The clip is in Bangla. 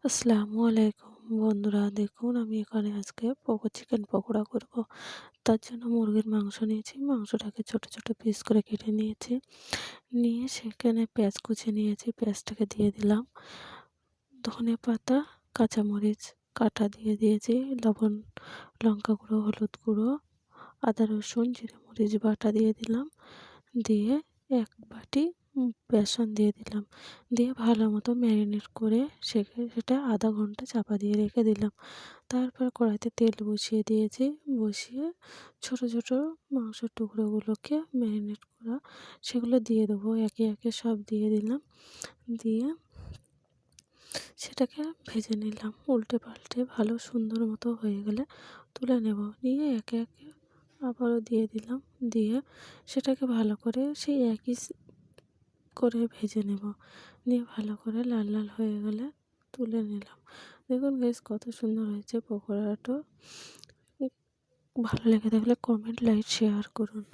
আসসালামু আলাইকুম বন্ধুরা, দেখুন আমি এখানে আজকে চিকেন পকোড়া করব। তার জন্য মুরগির মাংস নিয়েছি, মাংসটাকে ছোট ছোট পিস করে কেটে নিয়েছি। নিয়ে সেখানে পেঁয়াজ কুচি নিয়েছি, পেঁয়াজটাকে দিয়ে দিলাম, ধনে পাতা, কাঁচামরিচ কাটা দিয়ে দিয়েছি, লবণ, লঙ্কা গুঁড়ো, হলুদ গুঁড়ো, আদা রসুন জিরে মরিচ বাটা দিয়ে দিলাম, দিয়ে এক বাটি বেসন দিয়ে দিলাম, দিয়ে ভালো মতো ম্যারিনেট করে সেটা আধা ঘন্টা চাপা দিয়ে রেখে দিলাম। তারপর কড়াইতে তেল বসিয়ে দিয়েছি, বসিয়ে ছোট ছোট মাংসের টুকরোগুলোকে ম্যারিনেট করা সেগুলো দিয়ে দেবো, একে একে সব দিয়ে দিলাম, দিয়ে সেটাকে ভেজে নিলাম উল্টে পাল্টে, ভালো সুন্দর মতো হয়ে গেলে তুলে নেব। নিয়ে একে একে আবারও দিয়ে দিলাম, দিয়ে সেটাকে ভালো করে সেই একই করে ভেজে নেব। নিয়ে ভালো করে লাল লাল হয়ে গেলে তুলে নিলাম। দেখুন বেশ কত সুন্দর হয়েছে পকোড়াটা। ভালো লেগে থাকলে কমেন্ট, লাইক, শেয়ার করুন।